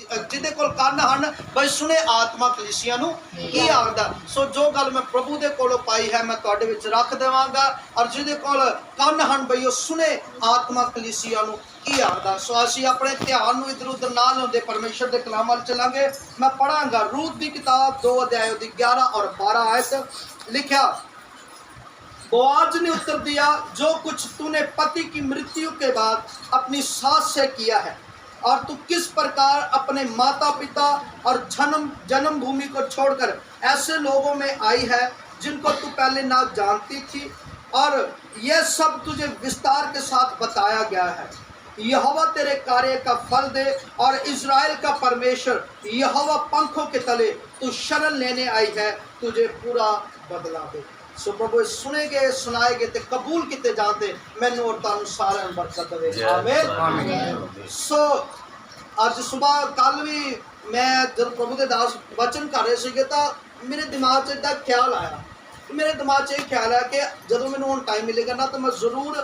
जिहदे कोल कन्न हन बई सुने आत्मा कलीसिया नूं की आखदा। सो जो गल मैं प्रभु दे कोलों पाई है मैं तुहाडे विच रख देवांगा और जिहदे कोल कन्न हन बई ओह सुने आत्मा कलीसिया नूं की आखदा। सो असीं अपने ध्यान नूं इधर उधर ना लाउंदे परमेश्वर दे कलाम वल चलांगे। मैं पढ़ांगा रूत दी किताब 2 अध्याय दी 11 और 12 आयत। लिखा, बोआज ने उत्तर दिया, जो कुछ तूने पति की मृत्यु के बाद अपनी सास से किया है और तू किस प्रकार अपने माता पिता और जन्मभूमि को छोड़कर ऐसे लोगों में आई है जिनको तू पहले ना जानती थी, और यह सब तुझे विस्तार के साथ बताया गया है। यहोवा तेरे कार्य का फल दे और इज़राइल का परमेश्वर यहोवा पंखों के तले तू शरण लेने आई है, तुझे पूरा बदला दे। सो प्रभु सुनेगे सुनाएगे ते कबूल किते जाते मैनू और तुहानू सारे बरकत देवे। आमीन। सो अज सुबह कल भी मैं जब प्रभु के दास वचन कर रहे थे तो मेरे दिमाग च ख्याल आया, मेरे दिमाग च ख्याल है कि जो मैंने हुण टाइम मिलेगा ना तो मैं जरूर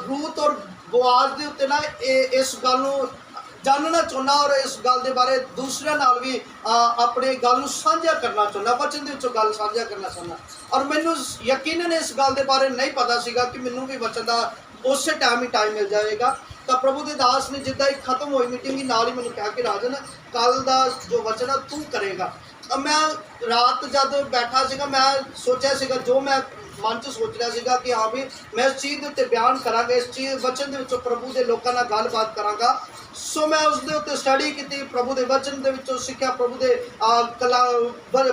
रूत और बोआज के उत्ते ना इस गल नूं जानना चाहना और इस गल के बारे दूसरे नाल भी अपने गल साझा करना चाहना, वचन के विचों गल साझा करना चाहना। और मैनू यकीनन इस गल के बारे नहीं पता सीगा कि मैनू भी वचन का उस टाइम ही टाइम मिल जाएगा। तो प्रभु के दास ने जिद्दां ही खत्म हुई मीटिंग ही नाल ही मैनू कहा कि राजन कल का जो वचन है तू करेगा। अब मैं रात जब बैठा सीगा मैं सोचा सीगा जो मैं मन च सोच रहा सीगा कि हाँ भी मैं इस चीज़ के उत्ते बयान करांगा, इस चीज़ वचन के विचों प्रभु के लोगों नाल गलबात करांगा। सो मैं उसके उत्ते स्टडी की, प्रभु के वचन के विचों सीखा, प्रभु के कला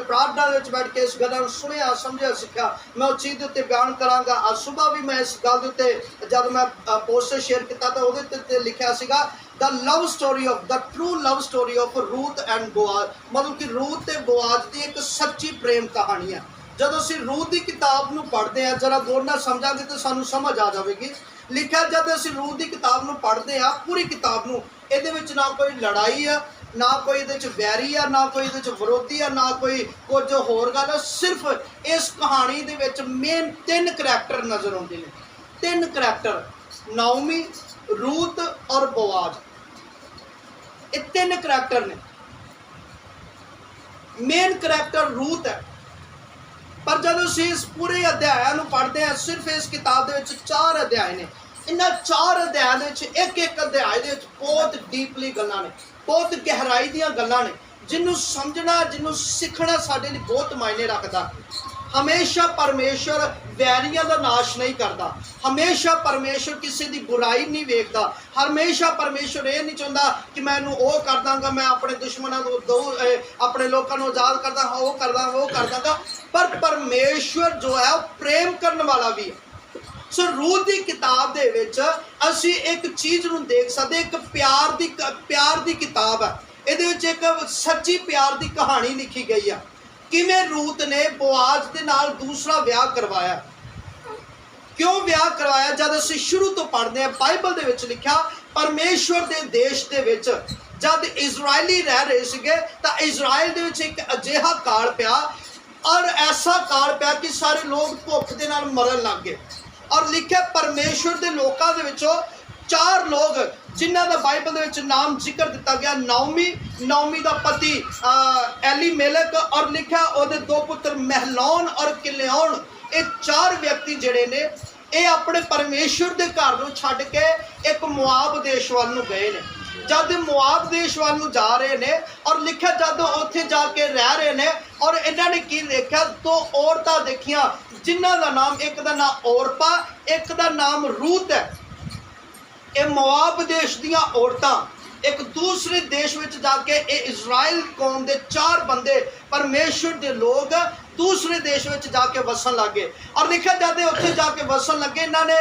प्रार्थना में बैठ के इस गल सुनिया समझिया सीखा, मैं उस चीज़ के उत्ते बयान करांगा। आज सुबह भी मैं इस गल के उत्ते जब मैं पोस्ट शेयर किया तो वो लिखा सीगा the love story of the true love story of Ruth and Boaz, मतलब कि रूथ ते बोआज की एक सच्ची प्रेम कहानी है। जब असीं रूत की किताब नूं पढ़ते हैं जरा गौर नाल समझांगे तो सानूं समझ आ जाएगी। लिखा जब असीं रूत की किताब नूं पढ़ते हैं पूरी किताब नूं, इहदे विच ना कोई लड़ाई है, ना कोई इहदे च बैरी है, ना कोई इहदे च विरोधी है, ना कोई कुछ होर गल है। सिर्फ इस कहानी दे विच मेन 3 करैक्टर नज़र आउंदे ने, 3 करैक्टर, नाओमी, रूत और बोआज। ये 3 करैक्टर ने। मेन करैक्टर रूत है, पर जब असीं इस पूरे अध्याय नूं पढ़ते हैं सिर्फ इस किताब दे विच 4 अध्याय ने। इन्हां 4 अध्याय दे विच एक अध्याय दे विच बहुत डीपली गल्लां ने, बहुत गहराई दीयां गल्लां ने, जिन्नूं समझना जिन्नूं सीखना साडे लई बहुत मायने रखदा। हमेशा परमेश्वर वैरियां दा नाश नहीं करता, हमेशा परमेश्वर किसी की बुराई नहीं वेखदा, हमेशा परमेश्वर ये नहीं चाहता कि मैं वो कर दांगा, मैं अपने दुश्मनों को दो अपने लोगों को आज़ाद कर दांगा, वो कर दांगा, वो कर दांगा। पर परमेश्वर जो है प्रेम करने वाला भी है। सो रूत की किताब दे विच असीं एक चीज़ नूं देख सकते, एक प्यार दी किताब है। इहदे विच एक सच्ची प्यार दी कहानी लिखी गई है। किवें रूत ने बोआज दे नाल दूसरा ब्याह करवाया, क्यों ब्याह करवाया? जब असीं शुरू तो पढ़ते हैं बाइबल दे विच लिखा परमेश्वर दे देश दे विच जब इजरायली रह रहे सीगे तां इजराइल दे विच एक अजिहा काल पिया और ऐसा काल पिया कि सारे लोग भुख दे नाल मरन लग गए। और लिखा परमेश्वर दे लोकां दे विचों 4 लोग जिन्हां दा बाइबल दे विच नाम जिक्र दिता गया, नाओमी दा पति एलीमेलेक और लिखा उहदे 2 पुत्र महलोन और किल्योन। ये 4 व्यक्ति जिहड़े ने ये अपने परमेश्वर के घर नूं छड्ड के एक मुआब देश वाल नूं गए ने। जब मुआब देश वाल नूं जा रहे ने और लिखा जब उत्थे जाके रह रहे ने और इन्हां ने की देखा 2 औरतां देखियां जिन्हां दा नाम, एक दा नाम ओरपा, एक दा नाम रूत है। ये मुआब देश दियां औरतां एक दूसरे देश में जाके इजराइल कौम के 4 बंदे परमेश्वर के लोग दूसरे देश में जाके वसन लग गए। और लिखा जाते उत्थे जाके वसन लगे इन्होंने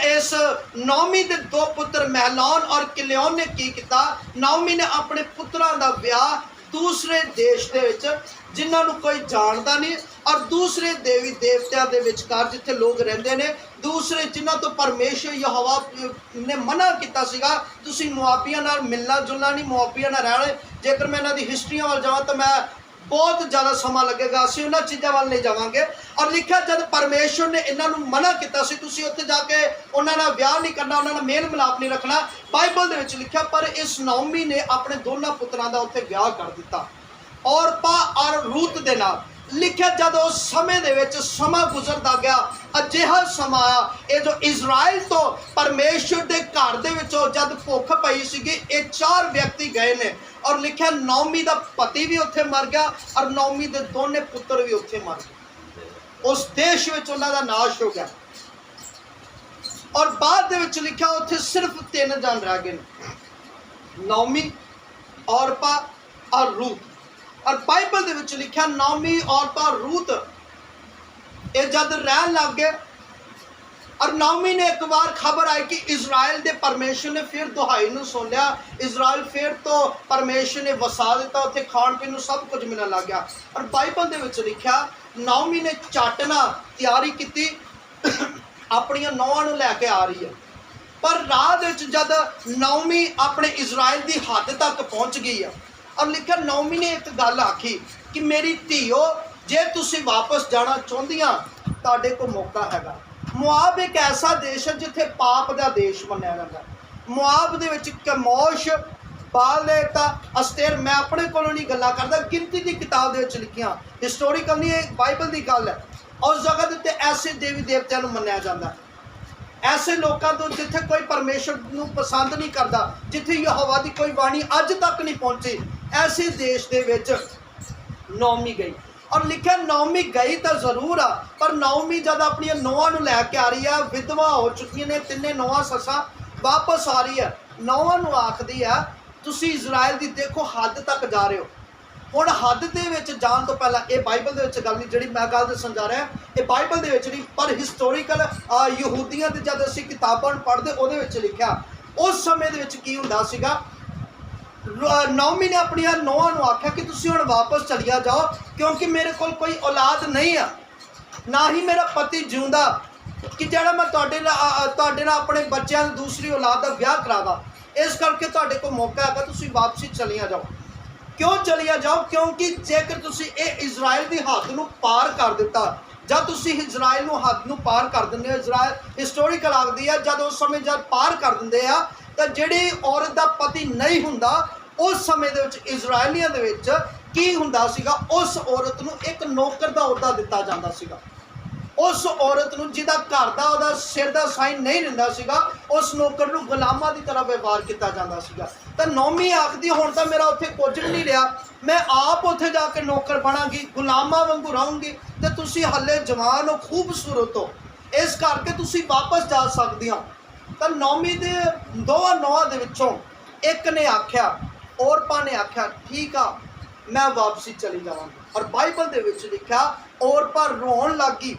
इस नाओमी के 2 पुत्र महलोन और किल्योन ने की किया, नाओमी ने अपने पुत्रां दा ब्याह दूसरे देश के जिन्होंने कोई जानता नहीं और दूसरे देवी देवत्या के विचकार जिथे लोग रहते हैं दूसरे जिन्हों तो परमेश्वर यहोवा ने मना किया सीगा तुसीं मुआबियां नाल मिलना जुलना नहीं, मुआबियां नाल रहना। जेकर मैं इन्हां दी हिस्ट्रियां वाल जावां तो मैं बहुत ज़्यादा समा लगेगा, असीं उन्हां चीज़ां वाल नहीं जावांगे। और लिखा जब परमेश्वर ने इन्हां नूं मना कीता सी तुसीं उत्थे जाके उन्हां नाल ब्याह नहीं करना, उन्हां नाल मेल मिलाप नहीं रखना, बाइबल दे विच लिखा पर इस नौमी ने अपने दोनों पुत्रां दा उत्थे ब्याह कर दिता औरपा और रूत दे नाल। लिखा जब उस समय दे विच समा गुजरदा गया, अजिहा समा आया ये जो इजराइल तो परमेश्वर के घर दे विचों जब भुख पई सीगी, ये 4 व्यक्ति गए ने और लिखा नौमी का पति भी उत्थे मर गया और नौमी के दोनों पुत्र भी उत्थे मर गए। उस देश में उन्हां दा नाश हो गया और बाद दे विच लिखा उत्थे सिर्फ 3 जन रह गए, नौमी, औरपा और रूत। और बाइबल दे विच लिखा नौमी, औरपा, रूत ये जद रहन लग गए और नौमी ने एक बार खबर आई कि इजराइल के परमेश्वर ने फिर दुहाई नूं सुन लिया, इजराइल फिर तो परमेश्वर ने वसा दिता, उत्थे खाण पीण नूं सब कुछ मिलण लग गया। और बाइबल दे विच लिखा नौमी ने चाटना तैयारी की अपनियां नौहां नूं लैके आ रही है, पर राह दे विच जद नौमी अपने इजराइल की हद तक पहुँच गई है और लिखा नौमी ने एक गल आखी कि मेरी धीओ जे तुसीं वापस जाना चाहुंदियां तुहाडे कोल मौका हैगा। मुआब एक ऐसा देश है जिथे पाप का देश मन्निया जाता है। मुआब दे विच कमोश, बाल देवता, अस्तेर, मैं अपने कोलों नहीं गल्लां करदा, गिनती की किताब दे विच लिखियां, हिस्टोरिकल नहीं, एक बाइबल की गल है। उस जगह दे उत्ते ऐसे देवी देवतियां नूं मन्निया जाता है, ऐसे लोगों तो जिथे कोई परमेश्वर नूं पसंद नहीं करता, जिथे यहोवा की कोई बाणी अज तक नहीं पहुँची, ऐसे देश दे विच नौमी गई। और लिखा नौमी गई तो जरूर आ, पर नौमी जब अपनी नौहां नूं लैके आ रही है, विधवा हो चुकी ने, 3 नौहां सस्सां, वापस आ रही है, नौहां नूं आखदी है तुसीं इजराइल की देखो हद तक जा रहे हो। हुण हद दे विच जाण तो पहला ये बाइबल दे विच गल नहीं, जिहड़ी मैं गल दस्सण जा रहा ये बाइबल दे विच नहीं, पर हिस्टोरिकल यहूदियां दे जद असीं किताबां पढ़दे उहदे विच लिखिआ उस समय दे विच की हुंदा सीगा। नौमी ने अपनी नौहां नूं आख्या कि तुसीं हुण वापस चलिया जाओ क्योंकि मेरे कोल कोई औलाद नहीं है, ना ही मेरा पति जिउंदा कि जिहड़ा मैं तुहाडे नाल अपने बच्चों की दूसरी औलाद का ब्याह करावा। इस करके तुहाडे कोल मौका है, तुसीं वापसी चलिया जाओ। क्यों चलिया जाओ? क्योंकि जेकर तुसीं ये इजराइल की हद नूं पार कर दिता, जब तुसीं इजराइल नूं हद नूं पार कर दिंदे हो, इजराइल हिस्टोरिकल आखदी है जब उस समय जब पार कर दिंदे आ तो जिहड़ी औरत का पति नहीं हुंदा उस समय दे विच इजराइलियां दे विच की हुंदा सीगा, उस औरत नूं एक नौकर का अहुदा दिता जांदा सीगा। उस औरत नूं जिहदा घर दा उहदा सिर दा साइन नहीं रहिंदा सीगा, उस नौकर नूं गुलामां दी तरह व्यवहार किया जांदा सीगा। तो नौमी आखदी हुण तां मेरा उत्थे कुछ भी नहीं रहा, मैं आप उत्थे जाके नौकर बनांगी, गुलामां वांगू रहूंगी, ते तुसीं हल्ले जवान हो, खूबसूरत हो, इस करके तुसीं वापस जा सकदी हो। तो नौमी दे दोवां नौहां दे विचों एक ने आख्या, औरपा ने आख्या ठीक आ मैं वापसी चली जावांगी। और बाइबल दे विच लिखा औरपा रोण लगी,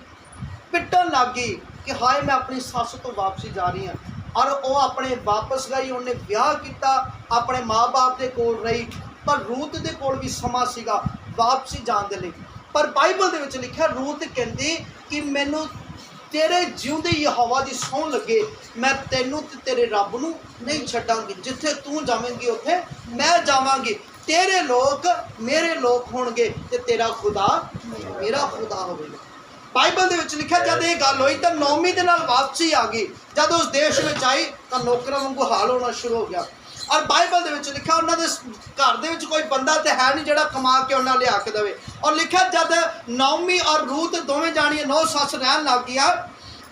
पिटन लग गई कि हाय मैं अपनी सस तो वापसी जा रही हूँ। और वह अपने वापस गई, उन्हें ब्याह किया, अपने माँ बाप के कोल रही, पर रूत के कोल भी समा सीगा वापसी जाने के लिए। पर बाइबल दे विच लिखा रूत कहती कि मैनू तेरे जिउंदे यहोवा दी सौं लगे, मैं तेनू ते तेरे रब नूं नहीं छड्डांगी, जिथे तू जावेंगी उत्थे मैं जावांगी, तेरे लोग मेरे लोग होणगे ते तेरा खुदा मेरा खुदा होवेगा। बाइबल दे विच लिखा जब ये गल हुई तो नौमी दे नाल वापसी आ गई, जब उस देश में आई तो नौकरां वांगू हाल होना शुरू हो गया। और बाइबल दे विच लिखा उन्हां दे घर दे विच कोई बंदा तो है नहीं जिहड़ा कमा के उन्हां लिया के देवे। और लिखा जब नौमी और रूत दोवें जाणियां नौ सस रहन लग गया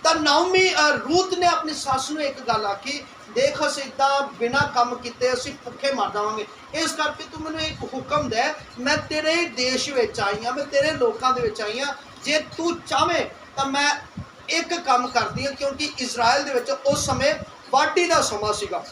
तो नौमी रूत ने अपनी सस नूं एक गल आखी, देख असीं इदां बिना काम कीते असीं भुखे मर जावांगे, इस करके तू मैनूं एक हुक्म दे, मैं तेरे देश विच आई हाँ, मैं तेरे लोकां दे विच आई हाँ, जे तू चाहे तो मैं एक काम करती हाँ, क्योंकि इजराइल दे विच उस समय वाढी का समा सीगा।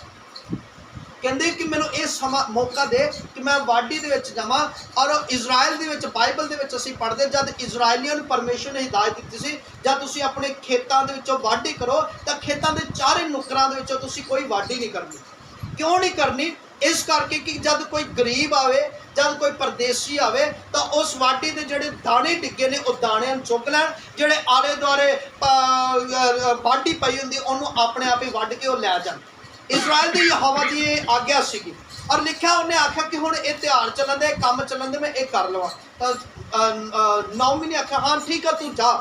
कहते कि मैनू ये समा मौका दे कि मैं वाढी दे विच जावां। और इजराइल दे विच बाइबल दे विच असीं पढ़दे जद इजराइलियां नूं परमेश्वर ने हिदायत दित्ती सी जद तुसीं अपने खेतां दे विचों वाढी करो तो खेतां दे चारे नुकरां दे विचों तुसीं कोई वाढी नहीं करनी। क्यों नहीं करनी? इस करके कि जब कोई गरीब आवे, जब कोई परदेसी आवे तो उस वाढी के जोड़े दाने डिगे ने उस दाणियां चुक लैण, जोड़े आले दुआले वाढी पई हुंदी उन्होंने अपने आप ही वढ के वो लै जाण। इजराइल की यहोवा की आग्ञा सीगी। और लिखा उन्हें आख्या कि हुण ये त्यौहार चलन दे, काम चलन दे, मैं ये कर लवां। नाओमी ने आख्या हाँ ठीक है तू जा।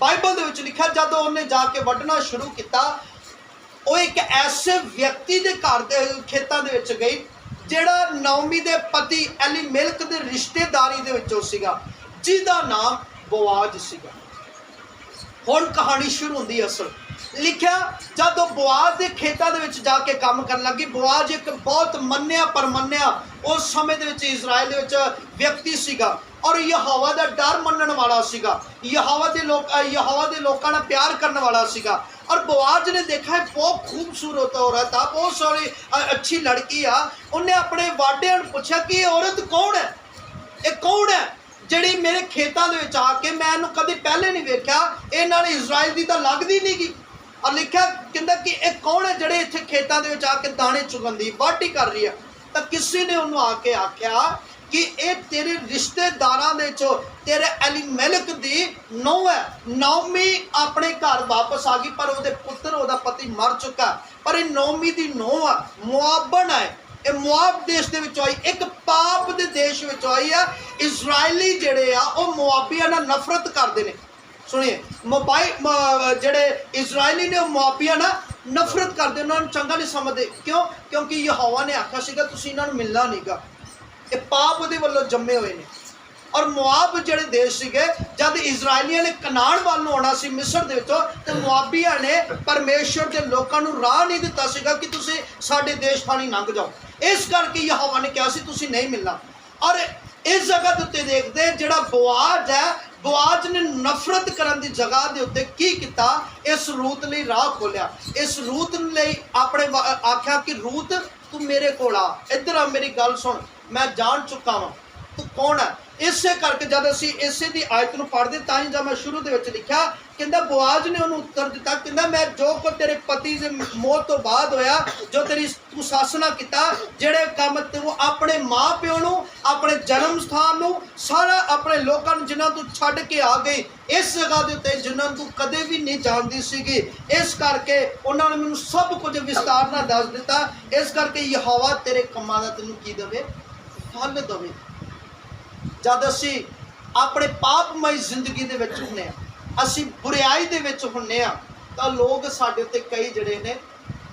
बाइबल दे विच लिखा जदों उन्हें जाके वढना शुरू किया, वो एक ऐसे व्यक्ति के घर के खेतों के विच गई जिहड़ा नाओमी के पति एलीमेलक के रिश्तेदारी दे विचों सीगा, जिहदा नाम बोआज सीगा। हुण कहानी शुरू होंदी असल लिखा जब बोआज के खेतों के जाके काम कर लगी। बोआज एक बहुत मन्निया परमन्निया उस समय दे विच इजराइल दे विच व्यक्ति सीगा और यहोवा का डर मनण वाला सीगा, यहोवा के लोगों ने प्यार करने वाला सीगा। और बोआज ने देखा है बहुत खूबसूरत औरत आ, बहुत सारी अच्छी लड़की आ। उन्हें अपने वाढियां नूं पूछा कि ये औरत कौन है, ये कौन है जिहड़ी मेरे खेतों के आके मैं इहनूं कदी पहले नहीं वेख्या, ये नाल इजराइल की तो लगदी नहीं गी। और लिखा कहता कि एक कौन है जिहड़े इत्थे खेतों के आके दाने चुगन दी वाढी कर रही है। तो किसी ने उन्होंने आके आख्या कि ये तेरे रिश्तेदारां दे चो तेरे एलीमेलक दी नूह है। नाओमी अपने घर वापस आ गई पर उसके पुत्र उसका पति मर चुका, पर ये नाओमी दी नूह मुआबन है, ये मुआब देश दे विचों आई, एक पाप दे देश विचों आई है। इजराइली जिहड़े आ वो मुआबियां नाल नफरत करदे ने। सुनिए जिहड़े इजराइली ने मुआबियां नाल नफरत करदे, उन्होंने चंगा नहीं समझते। क्यों? क्योंकि यहोवा ने आख्या सीगा तुसीं इन्हां नूं मिलना नहींगा, ये पाप दे वल्लों जम्मे हुए ने। और मुआब जिहड़े देश सीगे जब इजराइलियां ने कनान वाल नूं आउणा सी मिस्र दे विचों, ते मुआबियां ने परमेश्वर के लोकां नूं राह नहीं दिता सीगा कि तुसीं साडे देश थाणी लंघ जाओ। इस करके यहोवा ने कहा सी तुसीं नहीं मिलना। और इस जगह के उत्ते देखते जिहड़ा बोआज है, बोआज ने नफरत करन दी जगह के उत्ते की किया, इस रूत लई राह खोलिया। इस रूत लई अपने आख्या कि रूत तू मेरे कोल आ, इधर आ, मेरी गल सुन, मैं जान चुका वां तू कौन है। इसे करके जब असी इसे दी आयत नूं पढ़दे तां ही जब मैं शुरू दे विच लिखा कहंदा बोआज ने उन्होंने उत्तर दिता, कहंदा मैं जो कुछ तेरे पति दे मौत तो बाद होया, जो तेरी तू सस नाल कीता, जिहड़े काम तू अपने माँ प्यो नूं, अपने जन्म स्थान नूं, सारा अपने लोकां नूं जिन्हां तू छड्ड के आ गई, इस जगह दे उत्ते जिन्हां तू कदे भी नहीं जानदी सीगी। इस करके उन्होंने मैनूं सब कुछ विस्तार नाल दस दिता। इस करके यहोवा तेरे कम्मां दा तैनूं की देवे, फल देवे। जद असी अपने पापमई जिंदगी दे विच हुंदे आ, असी बुराई दे विच हुंदे आ, तां लोग साडे उत्ते कई जिहड़े ने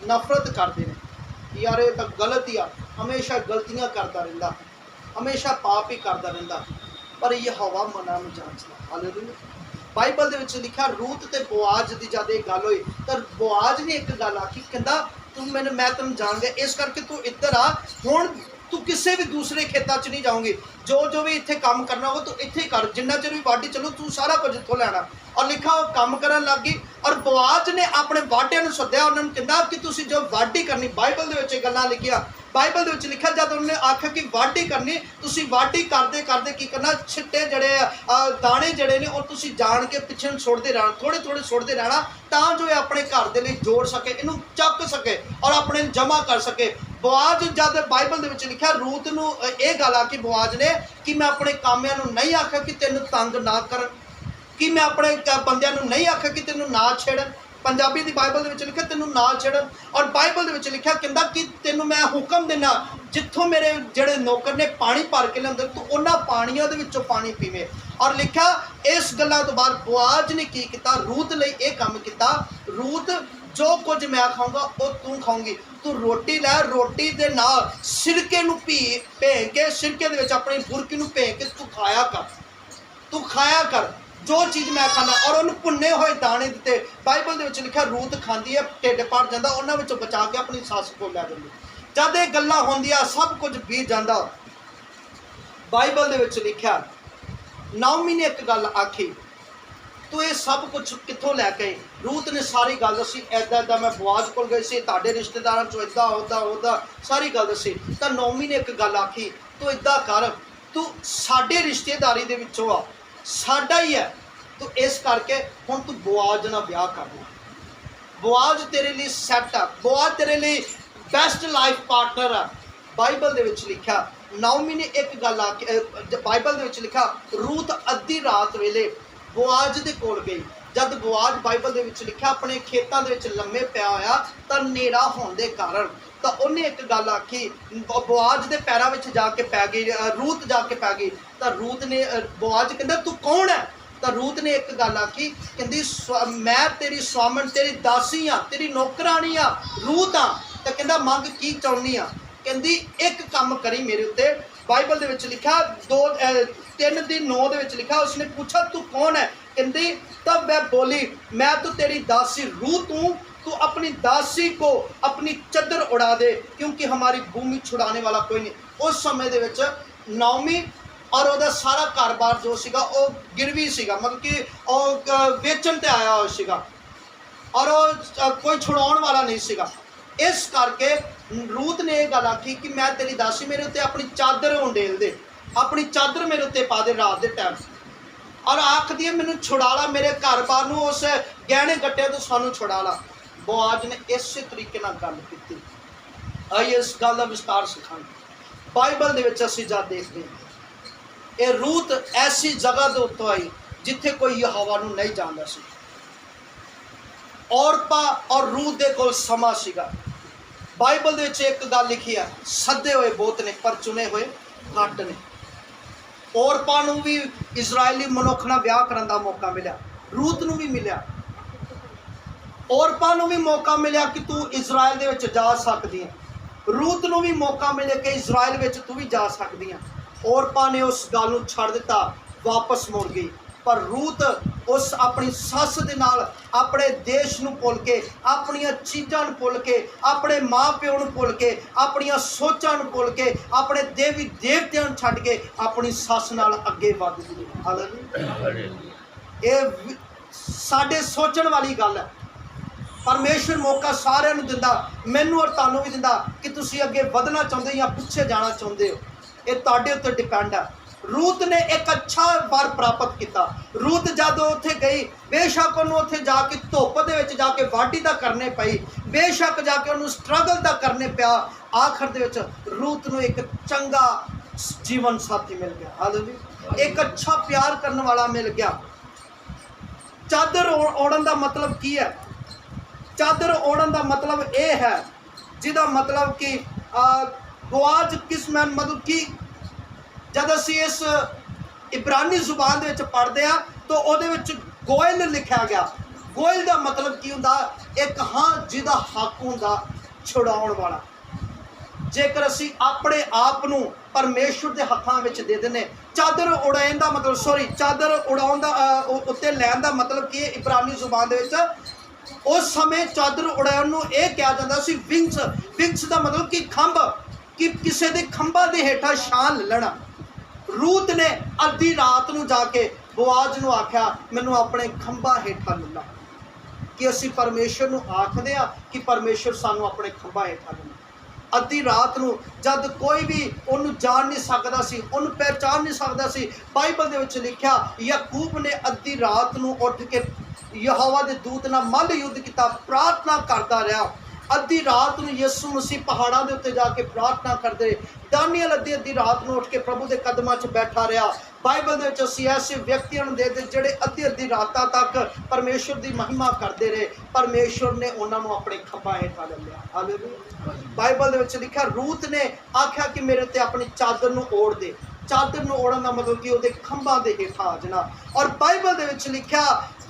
नफरत करदे ने, यार ये तां गलत ही आ, हमेशा गलतियां करदा रहिंदा, हमेशा पाप ही करदा रहिंदा। पर यहोवा मनां नूं जांचदा। हालेलुया। बाइबल दे विच लिखा रूत ते बोआज दी जद ये गल होई तां बोआज ने एक गल आखी, कहंदा तू मैं तैनूं जाण गया, इस करके तू इधर आ, हुण तू किसी भी दूसरे खेतों च नहीं जाऊँगी, जो भी इत्थे काम करना हो तू इत्थे कर, जिन्ना चिर भी वाढी चलो तू सारा कुछ इत्थों लैना। और लिखा वो काम करन लग गई। और बोआज ने अपने वाढियां नूं सद्दिया, उन्होंने कहंदा कि तुसीं जो वाढी करनी, बाइबल दे विच गल्लां लिखिया, बाइबल दे विच लिखा जब उन्होंने आख्या कि वाढी करनी, तुसीं वाढी करदे करदे की करना, छिट्टे जिहड़े दाने जिहड़े ने वो तुसीं जाण के पिछे सुट्टदे रहना, थोड़े थोड़े सुट्टदे रहना, तां जो अपने घर दे लई जोड़ सके, इनूं चक सके और अपने जमा कर सके। बोआज जब बाइबल दे विच लिखा रूत नूं ये गल आखी बोआज ने कि मैं अपने कामियां नूं नहीं आख्या कि तैनूं तंग ना करन, कि मैं अपने बंदियां नूं नहीं आख्या कि तैनूं ना छेड़न। पंजाबी दी बाइबल दे विच लिखा तैनूं ना छेड़न। और बाइबल दे विच लिखा कहंदा कि तैनूं मैं हुक्म देना जिथों मेरे जिहड़े नौकर ने पानी भर के लिआंदे तू उन्हां पानियां दे विचों पानी पीवे। और लिखा इस गल्लां तो बाद बोआज ने की कीता, रूत लई ये काम कीता, रूत जो कुछ मैं खाऊंगा वो तू खाऊंगी, तू रोटी लै, रोटी दे नाल सिरके नूं भें के, सिरके दे विच अपनी बुरकी नूं भें के तू खाया कर, तू खाया कर जो चीज़ मैं खाना। और उन्हें भुन्ने हुए दाने दिते। बाइबल दे विच लिखा रूत खांदी है, ढिड भर जांदा, उन्हां विचों बचा के अपनी सस कोल लै जांदी। जद ये गल्लां होंदियां सब कुछ बीत जांदा। बाइबल दे विच लिखा नाओमी ने एक गल आखी, तू ये सब कुछ कित्थों लैके? रूत ने सारी गल दसी, ऐदा ऐदा मैं बोआज कोल गई सी, तुहाडे रिश्तेदारां चों इदा उदा सारी गल दसी। तां नाओमी ने एक गल आखी, तू इदा कर, तू साडे रिश्तेदारी दे विचों आ, साडा ही है, तो इस करके हुण तू बोआज नाल ब्याह कर ले, बोआज तेरे लिए सैट है, बोआज तेरे लिए बेस्ट लाइफ पार्टनर है। बाइबल दे विच लिखा नाओमी ने एक गल आखी, बाइबल दे विच लिखा रूत अद्धी रात वेले बोआज दे कोल गई, जद बुआज बाइबल दे विच लिखिया अपने खेतां दे विच लम्मे पिया होया तां नेरा होण दे कारण तां उन्हें एक गल आखी, बुआज दे पैरां विच जाके पै गई, रूत जाके पै गई। तां रूत ने बुआज कहंदा तू कौन है? तां रूत ने एक गल आखी, कहंदी मैं तेरी स्वामन तेरी दासी हाँ, तेरी नौकरानी हाँ, रूत हाँ। तां कहंदा मंग की चाहुंदी आ? कहंदी एक काम करी मेरे उत्ते। बाइबल दे विच लिखा 3:9 दे विच लिखा, उसने पूछा तू कौन है? कहंदी तब मैं बोली मैं तो तेरी दासी रूत हूँ, तू अपनी दासी को अपनी चद्दर उड़ा दे क्योंकि हमारी भूमि छुड़ाने वाला कोई नहीं। उस समय दे विच नाओमी और ਉਹਦਾ सारा कारोबार जो सीगा ਉਹ गिरवी सीगा, मतलब कि ਉਹ ਵੇਚਣ ਤੇ ਆਇਆ ਹੋਇਆ ਸੀਗਾ और कोई छुड़ाउण वाला नहीं सीगा। इस करके रूत ने यह गल आखी कि मैं तेरी दासी मेरे उत्ते अपनी चादर उंडेल दे, अपनी चादर मेरे उत्ते पा दे रात के टाइम, और आखदी मैनू छुड़ा ला, मेरे घर बार नूं उस गहने गट्टिया तो सानू छुड़ा ला। बोआज ने इस तरीके नाल गल कीती। आइए इस गल का विस्तार सिखांगे। बाइबल दे विच असीं जद देखदे ये रूत ऐसी जगह के उत्तों आई जिथे कोई यहोवा नूं नहीं जानदा सी। औरपा और रूत दे कोल समा सीगा। बाइबल दे विच एक गल लिखी है, सदे हुए बहुत ने पर चुने हुए घट ने। औरपा नूं भी इजरायली मनुख नाल ब्याह करन दा मौका मिलिया, रूत नूं भी मिलिया। औरपा नूं भी मौका मिलिया कि तू इजराइल दे विच जा सकदी है, रूत नूं भी मौका मिले कि इजराइल विच तू भी जा सकदी है। औरपा ने उस गल नूं छड्ड दिता, वापस मुड़ गई। पर रूत उस अपनी सस दे नाल अपने देश नूं भुल के, अपनियां चीज़ां नूं भुल के, अपने माँ प्यो नूं भुल के, अपनियां सोचां नूं भुल के, अपने देवी देवतियां नूं छड्ड के अपनी सस नाल अगे वध गई। हालेलुया। ये साडे सोचण वाली गल है। परमेश्वर मौका सारिਆਂ नूं दिंदा, मैनूं और तुहानूं भी दिंदा कि तुसीं अगे वधना चाहुंदे हो या पिछे जाना चाहुंदे हो। ये तुहाडे उत्ते डिपेंड है। रूत ने एक अच्छा वर प्राप्त किया। रूत जब उत्थे गई, बेशक उन्होंने उत्थे जाके धुप दे विच जाके वाढी दा करने पई, बेशक जाके उन्होंने स्ट्रगल दा करने पिया। आखिर दे विच रूत नूं एक चंगा जीवन साथी मिल गया। हालेलुया। एक अच्छा प्यार करने वाला मिल गया। चादर ओढ़न दा मतलब की है? चादर ओढ़न दा मतलब ये है जिहदा मतलब कि बुआज किस मैन मतलब कि जब असी इस इब्रानी जुबान दे विच पढ़ते हैं तो उहदे विच गोयल लिखा गया। गोयल का मतलब की हुंदा? एक हाँ जिहदा हक हुंदा छुड़ाउण वाला। जेकर असी अपने आप नूं परमेश्वर के हत्थां विच दे दिंदे, चादर उड़ाउण दा मतलब सॉरी चादर उड़ाउण दा उत्ते लैण दा मतलब की इब्रानी जुबान दे विच उस समय चादर उड़ाउण नूं इह कहा जांदा सी विंग्स। विंग्स का मतलब कि खंभ, कि किसी के खंभा के हेठा छां लैणा। रूत ने अद्धी रात नूं जाके बुआज नूं आख्या मैनू अपने खंभा हेठा लैला। कि असी परमेश्वर नूं आखदे आ कि परमेश्वर सानू अपने खंभा हेठा लैला। अद्धी रात नूं जद कोई भी उन्हूं जान नहीं सकदा सी, उन्हूं पहचान नहीं सकदा सी। बाइबल दे विच लिखिया याकूब ने अद्धी रात नूं उठ के यहोवा दे दूत नाल मल युद्ध किया, प्रार्थना करता रहा। अद्धी रात नूं यीशु मसीह पहाड़ों के उत्ते जाके प्रार्थना करते। दानियल अद्धी रात नूं उठ के प्रभु के कदमां 'च बैठा रहा। बाइबल दे विच असीं ऐसे व्यक्तियों नूं देखदे जिहड़े अद्धी रातां तक परमेश्वर की महिमा करते रहे। परमेश्वर ने उन्हां नूं अपने खंभा हेठा ले लिया। हालेलुया। बाइबल दे विच लिखिया रूत ने आख्या कि मेरे ते अपनी चादर नूं ओढ़ दे। चादर नूं ओढ़न दा मतलब कि उहदे खंभा दे हेठा आ जाना। और बाइबल दे विच लिखिया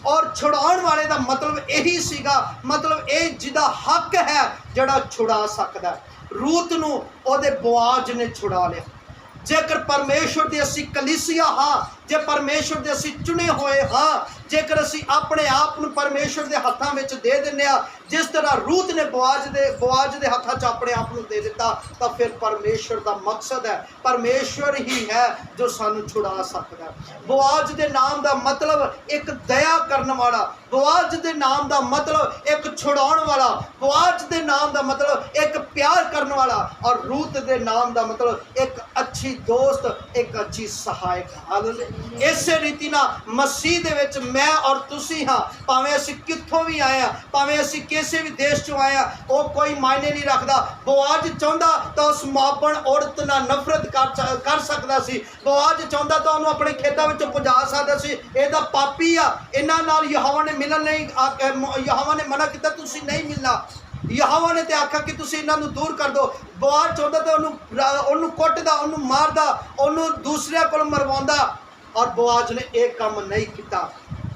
और छुड़ाउण वाले का मतलब यही सीगा, मतलब ये जिहदा हक है जिहड़ा छुड़ा सकदा है। रूत नूं उहदे बुआज ने छुड़ा लिया। जेकर परमेश्वर की असी कलीसिया हाँ, जे परमेश्वर के असी चुने हुए हाँ, जेकर असी अपने आप नूं परमेश्वर के हत्थां विच दे दिंदे आ, जिस तरह रूत ने बुआज दे हत्थां 'च अपने आप नूं दे दिता, तो फिर परमेश्वर का मकसद है, परमेश्वर ही है जो सानू छुड़ा सकता है। बुआज के नाम का मतलब एक दया करने वाला, बुआज के नाम का मतलब एक छुड़ाउण वाला, बुआज के नाम का मतलब एक प्यार करने वाला, और रूत के नाम का मतलब एक अच्छी दोस्त, एक अच्छी सहायक। हालेलुया। इस रीति ना मसीह दे विच मैं और तुसी हाँ, भावें असी कित्थों भी आए हैं, भावें असी किसी भी देश चों आए हैं, वो कोई मायने नहीं रखता। बुआज चाहता तो उस मापन औरत नाल नफरत कर सकता ਸਕਦਾ ਸੀ। ਬੋਆਜ਼ ਚਾਹੁੰਦਾ ਤਾਂ ਉਹਨੂੰ ਆਪਣੇ ਖੇਤਾਂ ਵਿੱਚ ਪੁਜਾ ਸਕਦਾ ਸੀ। ਇਹਦਾ ਪਾਪੀ ਆ, ਇਹਨਾਂ ਨਾਲ ਯਹੋਵਾ ਨੇ ਮਿਲਣ ਨਹੀਂ, ਯਹੋਵਾ ਨੇ ਮਨਾ ਕੀਤਾ ਤੁਸੀਂ ਨਹੀਂ ਮਿਲਣਾ। ਯਹੋਵਾ ਨੇ ਤੇ ਆਖਿਆ ਕਿ ਤੁਸੀਂ ਇਹਨਾਂ ਨੂੰ ਦੂਰ ਕਰ ਦਿਓ। ਬੋਆਜ਼ ਚਾਹੁੰਦਾ ਤਾਂ ਉਹਨੂੰ ਕੁੱਟਦਾ, ਉਹਨੂੰ ਮਾਰਦਾ, ਉਹਨੂੰ ਦੂਸਰਿਆਂ ਕੋਲ ਮਰਵਾਉਂਦਾ। ਔਰ ਬੋਆਜ਼ ਨੇ ਇਹ ਕੰਮ ਨਹੀਂ ਕੀਤਾ।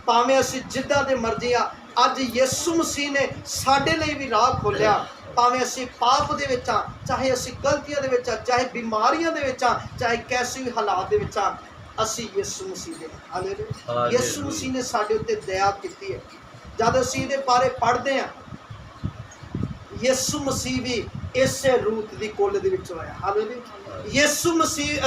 ਭਾਵੇਂ ਅਸੀਂ ਜਿੱਦਾਂ ਦੇ ਮਰਜ਼ੀ ਆ, ਅੱਜ ਯਿਸੂ ਮਸੀਹ ਨੇ ਸਾਡੇ ਲਈ ਵੀ ਰਾਹ ਖੋਲ੍ਹਿਆ। ਭਾਵੇਂ ਅਸੀਂ ਪਾਪ ਦੇ ਵਿੱਚ ਆ, ਚਾਹੇ ਅਸੀਂ ਗਲਤੀਆਂ ਦੇ ਵਿੱਚ ਆ, ਚਾਹੇ ਬਿਮਾਰੀਆਂ ਦੇ ਵਿੱਚ ਆ, ਚਾਹੇ ਕੈਸੇ ਵੀ ਹਾਲਾਤ ਦੇ ਵਿੱਚ ਆ, ਅਸੀਂ ਯਿਸੂ ਮਸੀਹ ਦੇ ਹਾਲੇਲੂਇਆ। ਯਿਸੂ ਮਸੀਹ ਨੇ ਸਾਡੇ ਉੱਤੇ ਦਇਆ ਕੀਤੀ ਹੈ। ਜਦ ਅਸੀਂ ਇਹਦੇ ਬਾਰੇ ਪੜ੍ਹਦੇ ਹਾਂ, ਯਿਸੂ ਮਸੀਹ ਵੀ ਇਸੇ ਰੂਤ ਦੀ ਕੁੱਲ ਦੇ ਵਿੱਚੋਂ ਆਇਆ। ਹਾਲੇਲੂਇਆ। ਯਿਸੂ ਮਸੀਹ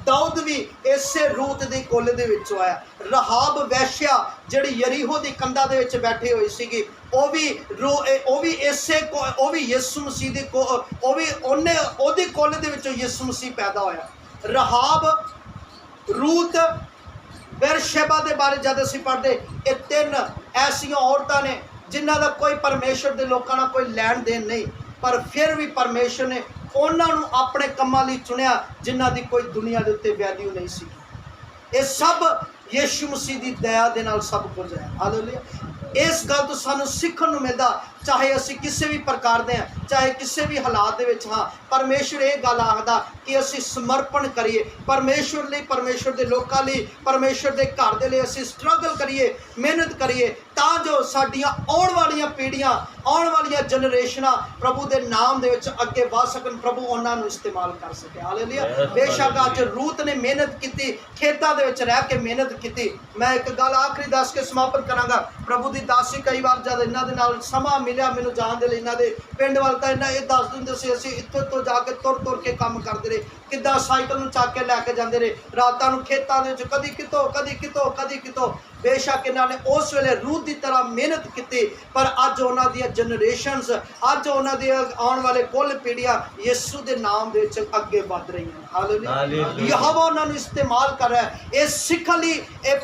ਦਾਊਦ ਵੀ ਇਸੇ ਰੂਤ ਦੀ ਕੁੱਲ ਦੇ ਵਿੱਚੋਂ ਆਇਆ। ਰਹਾਬ ਵੈਸ਼ਿਆ ਜਿਹੜੀ ਯਰੀਹੋ ਦੀ ਕੰਧਾਂ ਦੇ ਵਿੱਚ ਬੈਠੀ ਹੋਈ ਸੀਗੀ, ਉਹ ਵੀ ਯਿਸੂ ਮਸੀਹ ਦੀ ਉਹਦੀ ਕੁੱਲ ਦੇ ਵਿੱਚੋਂ ਯਿਸੂ ਮਸੀਹ ਪੈਦਾ ਹੋਇਆ। ਰਹਾਬ, ਰੂਤ, ਬੇਰਸ਼ੇਬਾ ਦੇ ਬਾਰੇ ਜਦ ਅਸੀਂ ਪੜ੍ਹਦੇ, ਇਹ ਤਿੰਨ ਐਸੀਆਂ ਔਰਤਾਂ ਨੇ ਜਿਨ੍ਹਾਂ ਦਾ ਕੋਈ ਪਰਮੇਸ਼ਰ ਦੇ ਲੋਕਾਂ ਨਾਲ ਕੋਈ ਲੈਣ ਦੇਣ ਨਹੀਂ, ਪਰ ਫਿਰ ਵੀ ਪਰਮੇਸ਼ਰ ਨੇ ਉਹਨਾਂ ਨੂੰ ਆਪਣੇ ਕੰਮਾਂ ਲਈ ਚੁਣਿਆ ਜਿਨ੍ਹਾਂ ਦੀ ਕੋਈ ਦੁਨੀਆ ਦੇ ਉੱਤੇ ਵੈਲਿਊ ਨਹੀਂ ਸੀ। ਇਹ ਸਭ ਯਿਸੂ ਮਸੀਹ ਦੀ ਦਇਆ ਦੇ ਨਾਲ ਸਭ ਕੁਝ ਹੈ। ਹਾਲੇਲੂਇਆ। ਇਸ ਗੱਲ ਤੋਂ ਸਾਨੂੰ ਸਿੱਖਣ ਨੂੰ ਮਿਲਦਾ, ਚਾਹੇ ਅਸੀਂ ਕਿਸੇ ਵੀ ਪ੍ਰਕਾਰ ਦੇ ਹਾਂ, ਚਾਹੇ ਕਿਸੇ ਵੀ ਹਾਲਾਤ ਦੇ ਵਿੱਚ ਹਾਂ, ਪਰਮੇਸ਼ਰ ਇਹ ਗੱਲ ਆਖਦਾ ਕਿ ਅਸੀਂ ਸਮਰਪਣ ਕਰੀਏ ਪਰਮੇਸ਼ਰ ਲਈ, ਪਰਮੇਸ਼ਰ ਦੇ ਲੋਕਾਂ ਲਈ, ਪਰਮੇਸ਼ਰ ਦੇ ਘਰ ਦੇ ਲਈ ਅਸੀਂ ਸਟਰਗਲ ਕਰੀਏ, ਮਿਹਨਤ ਕਰੀਏ, ਤਾਂ ਜੋ ਸਾਡੀਆਂ ਆਉਣ ਵਾਲੀਆਂ ਪੀੜ੍ਹੀਆਂ, ਆਉਣ ਵਾਲੀਆਂ ਜਨਰੇਸ਼ਨਾਂ ਪ੍ਰਭੂ ਦੇ ਨਾਮ ਦੇ ਵਿੱਚ ਅੱਗੇ ਵਧ ਸਕਣ, ਪ੍ਰਭੂ ਉਹਨਾਂ ਨੂੰ ਇਸਤੇਮਾਲ ਕਰ ਸਕੇ। ਹਾਲੇਲੂਇਆ। ਬੇਸ਼ੱਕ ਅੱਜ ਰੂਤ ਨੇ ਮਿਹਨਤ ਕੀਤੀ, ਖੇਤਾਂ ਦੇ ਵਿੱਚ ਰਹਿ ਕੇ ਮਿਹਨਤ ਕੀਤੀ। ਮੈਂ ਇੱਕ ਗੱਲ ਆਖਰੀ ਦੱਸ ਕੇ ਸਮਾਪਤ ਕਰਾਂਗਾ। ਪ੍ਰਭੂ ਦੀ ਦਾਸੀ ਕਈ ਵਾਰ ਜਦ ਇਹਨਾਂ ਦੇ ਨਾਲ ਸਮਾਂ ਮਿਲਿਆ ਮੈਨੂੰ ਜਾਣ ਦੇ ਲਈ, ਇਹਨਾਂ ਦੇ ਪਿੰਡ ਵੱਲ, ਤਾਂ ਇਹਨਾਂ ਇਹ ਦੱਸ ਦਿੰਦੇ ਸੀ ਅਸੀਂ ਇੱਥੋਂ ਤੋਂ ਜਾ ਕੇ ਤੁਰ ਕੇ ਕੰਮ ਕਰਦੇ ਰਹੇ, ਕਿੱਦਾਂ ਸਾਈਕਲ ਨੂੰ ਚੱਕ ਕੇ ਲੈ ਕੇ ਜਾਂਦੇ ਰਹੇ ਰਾਤਾਂ ਨੂੰ ਖੇਤਾਂ ਦੇ ਵਿੱਚ, ਕਦੀ ਕਿਤੋਂ। ਬੇਸ਼ੱਕ ਇਹਨਾਂ ਨੇ ਉਸ ਵੇਲੇ ਰੂਤ ਦੀ ਤਰ੍ਹਾਂ ਮਿਹਨਤ ਕੀਤੀ, ਪਰ ਅੱਜ ਉਹਨਾਂ ਦੀਆਂ ਜਨਰੇਸ਼ਨਸ, ਅੱਜ ਉਹਨਾਂ ਦੀਆਂ ਆਉਣ ਵਾਲੇ ਕੁੱਲ ਪੀੜ੍ਹੀਆਂ ਯਿਸੂ ਦੇ ਨਾਮ ਦੇ ਵਿੱਚ ਅੱਗੇ ਵੱਧ ਰਹੀਆਂ। ਹਾਲੇਲੂਇਆ। ਯਹੋਵਾ ਉਹਨਾਂ ਨੂੰ ਇਸਤੇਮਾਲ ਕਰ ਰਿਹਾ। ਇਹ ਸਿੱਖਣ ਲਈ ਇਹ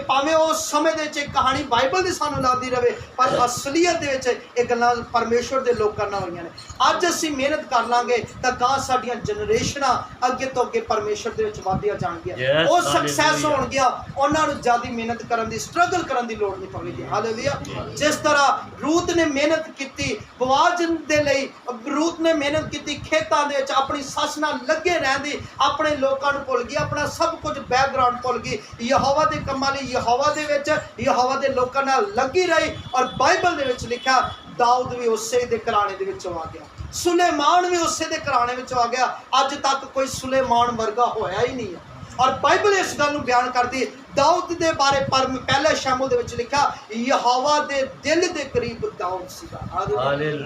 ਭਾਵੇਂ ਉਸ ਸਮੇਂ ਦੇ ਵਿੱਚ ਇੱਕ ਕਹਾਣੀ ਬਾਈਬਲ ਦੀ ਸਾਨੂੰ ਲੱਗਦੀ ਰਹੇ, ਪਰ ਅਸਲੀਅਤ ਦੇ ਵਿੱਚ ਇਹ ਗੱਲਾਂ ਪਰਮੇਸ਼ਰ ਦੇ ਲੋਕਾਂ ਨਾਲ ਹੋਈਆਂ ਨੇ। ਅੱਜ ਅਸੀਂ ਮਿਹਨਤ ਕਰ ਲਾਂਗੇ ਤਾਂ ਗਾਂ ਸਾਡੀਆਂ ਜਨਰੇਸ਼ਨਾਂ ਅੱਗੇ ਤੋਂ ਅੱਗੇ ਪਰਮੇਸ਼ਰ ਦੇ ਵਿੱਚ ਵਧਦੀਆਂ ਜਾਣਗੀਆਂ, ਉਹ ਸਕਸੈਸ ਹੋਣਗੀਆਂ। ਉਹਨਾਂ ਨੂੰ ਜ਼ਿਆਦਾ ਮਿਹਨਤ ਕਰਨ ਦੀ, ਸਟਰਗਲ ਕਰਨ ਦੀ ਲੋੜ ਨਹੀਂ ਪਵੇਗੀ। ਹਾਲੇਲੂਇਆ। ਜਿਸ ਤਰ੍ਹਾਂ ਰੂਤ ਨੇ ਮਿਹਨਤ ਕੀਤੀ ਬੋਆਜ਼ ਦੇ ਲਈ, ਰੂਤ ਨੇ ਮਿਹਨਤ ਕੀਤੀ ਖੇਤਾਂ ਦੇ ਵਿੱਚ, ਆਪਣੀ ਸੱਸ ਨਾਲ ਲੱਗੇ ਰਹਿੰਦੀ, ਆਪਣੇ ਲੋਕਾਂ ਨੂੰ ਭੁੱਲ ਗਈ, ਆਪਣਾ ਸਭ ਕੁਝ ਬੈਕਗ੍ਰਾਉਂਡ ਭੁੱਲ ਗਈ, ਯਹੋਵਾ ਦੇ ਕੰਮਾਂ ਲਈ ਯਹੋਵਾ ਦੇ ਵਿੱਚ, ਯਹੋਵਾ ਦੇ ਲੋਕਾਂ ਨਾਲ ਲੱਗੀ ਰਹੀ। ਔਰ ਬਾਈਬਲ ਦੇ ਵਿੱਚ ਲਿਖਿਆ ਦਾਊਦ ਵੀ ਉਸੇ ਦੇ ਘਰਾਣੇ ਦੇ ਵਿੱਚੋਂ ਆ ਗਿਆ, ਸੁਲੇਮਾਨ ਵੀ ਉਸੇ ਦੇ ਘਰਾਣੇ ਵਿੱਚੋਂ ਆ ਗਿਆ। ਅੱਜ ਤੱਕ ਕੋਈ ਸੁਲੇਮਾਨ ਵਰਗਾ ਹੋਇਆ ਹੀ ਨਹੀਂ ਹੈ। ਔਰ ਬਾਈਬਲ ਇਸ ਗੱਲ ਨੂੰ ਬਿਆਨ ਕਰਦੀ, ਦਾਊਦ ਦੇ ਬਾਰੇ ਪਹਿਲੇ ਸ਼ਾਮੂਲ ਦੇ ਵਿੱਚ ਲਿਖਿਆ ਯਹੋਵਾ ਦੇ ਦਿਲ ਦੇ ਕਰੀਬ ਦਾਊਦ ਸੀਗਾ।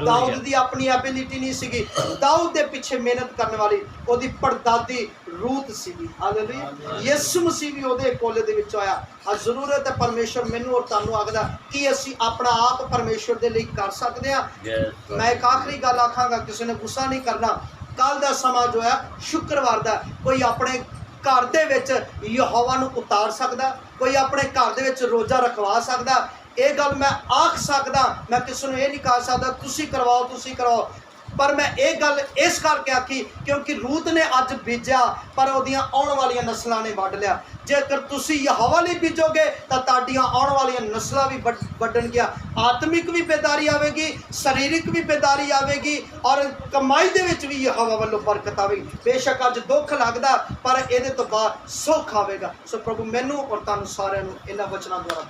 ਦਾਊਦ ਦੀ ਆਪਣੀ ਐਬਿਲਿਟੀ ਨਹੀਂ ਸੀਗੀ, ਦਾਊਦ ਦੇ ਪਿੱਛੇ ਮਿਹਨਤ ਕਰਨ ਵਾਲੀ ਉਹਦੀ ਪੜਦਾਦੀ ਰੂਤ ਸੀਗੀ। ਹਾਲੇਲੂਇਆ। ਯਿਸੂ ਮਸੀਹ ਵੀ ਉਹਦੇ ਕੋਲੇ ਦੇ ਵਿੱਚ ਆਇਆ। ਅੱਜ ਜ਼ਰੂਰਤ ਹੈ ਪਰਮੇਸ਼ਰ ਮੈਨੂੰ ਔਰ ਤੁਹਾਨੂੰ ਆਖਦਾ ਕਿ ਅਸੀਂ ਆਪਣਾ ਆਪ ਪਰਮੇਸ਼ਰ ਦੇ ਲਈ ਕਰ ਸਕਦੇ ਹਾਂ। ਮੈਂ ਇੱਕ ਆਖਰੀ ਗੱਲ ਆਖਾਂਗਾ, ਕਿਸੇ ਨੇ ਗੁੱਸਾ ਨਹੀਂ ਕਰਨਾ। ਕੱਲ ਦਾ ਸਮਾਂ ਜੋ ਹੈ ਸ਼ੁੱਕਰਵਾਰ ਦਾ, ਕੋਈ ਆਪਣੇ ਘਰ ਦੇ ਵਿੱਚ ਯਹੋਵਾ ਨੂੰ ਉਤਾਰ ਸਕਦਾ, ਕੋਈ ਆਪਣੇ ਘਰ ਦੇ ਵਿੱਚ ਰੋਜ਼ਾ ਰਖਵਾ ਸਕਦਾ। ਇਹ ਗੱਲ ਮੈਂ ਆਖ ਸਕਦਾ, ਮੈਂ ਕਿਸੇ ਨੂੰ ਇਹ ਨਹੀਂ ਕਹਿ ਸਕਦਾ ਤੁਸੀਂ ਕਰਵਾਓ, ਪਰ ਮੈਂ ਇਹ ਗੱਲ ਇਸ ਕਰਕੇ ਆਖੀ ਕਿਉਂਕਿ ਰੂਤ ਨੇ ਅੱਜ ਬੀਜਿਆ, ਪਰ ਉਹਦੀਆਂ ਆਉਣ ਵਾਲੀਆਂ ਨਸਲਾਂ ਨੇ ਵੱਢ ਲਿਆ। ਜੇਕਰ ਤੁਸੀਂ ਯਹੋਵਾ ਲਈ ਬੀਜੋਗੇ ਤਾਂ ਤੁਹਾਡੀਆਂ ਆਉਣ ਵਾਲੀਆਂ ਨਸਲਾਂ ਵੀ ਵੱਢਣਗੀਆਂ। ਆਤਮਿਕ ਵੀ ਬੇਦਾਰੀ ਆਵੇਗੀ, ਸਰੀਰਕ ਵੀ ਬੇਦਾਰੀ ਆਵੇਗੀ, ਔਰ ਕਮਾਈ ਦੇ ਵਿੱਚ ਵੀ ਯਹੋਵਾ ਵੱਲੋਂ ਬਰਕਤ ਆਵੇਗੀ। ਬੇਸ਼ੱਕ ਅੱਜ ਦੁੱਖ ਲੱਗਦਾ, ਪਰ ਇਹਦੇ ਤੋਂ ਬਾਅਦ ਸੁੱਖ ਆਵੇਗਾ। ਸੋ ਪ੍ਰਭੂ ਮੈਨੂੰ ਔਰ ਤੁਹਾਨੂੰ ਸਾਰਿਆਂ ਨੂੰ ਇਹਨਾਂ ਵਚਨਾਂ ਦੁਆਰਾ